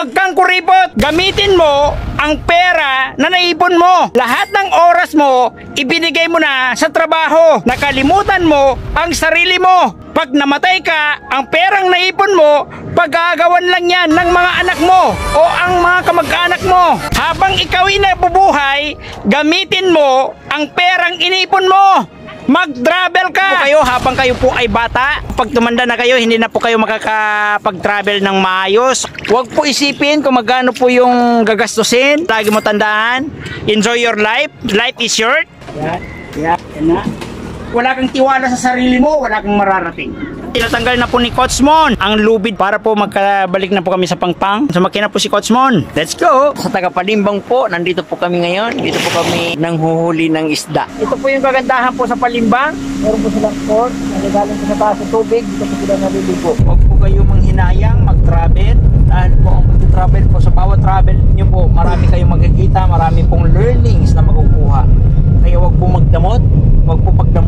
Huwag kang kuripot. Gamitin mo ang pera na naipon mo. Lahat ng oras mo, ibinigay mo na sa trabaho. Nakalimutan mo ang sarili mo. Pag namatay ka, ang perang naipon mo, pag-aagawan lang yan ng mga anak mo o ang mga kamag-anak mo. Habang ikaw ay nabubuhay, gamitin mo ang perang inipon mo. Mag-travel ka kayo habang kayo po ay bata. Pag tumanda na kayo, hindi na po kayo makakapag-travel ng maayos. Huwag po isipin kung magkano po yung gagastusin. Lagi mo tandaan, enjoy your life. Life is short. Yan na. Wala kang tiwala sa sarili mo, wala kang mararating. Tinatanggal na po ni Coach Mon ang lubid para po magkabalik na po kami sa Pangpang. Sumakay na po si Coach Mon. Let's go! Sa taga-Palimbang po, nandito po kami ngayon. Dito po kami nanghuhuli ng isda. Ito po yung kagandahan po sa Palimbang. Meron po silang port, naligaling po sa taas sa tubig. Dito po sila naliligo. Huwag po kayo manghinayang mag-travel. Dahil po ang mag-travel po, sa bawat travel nyo po, marami kayong magkikita, marami pong learnings na makukuha. Kaya huwag po magdamot, huwag po pagdamot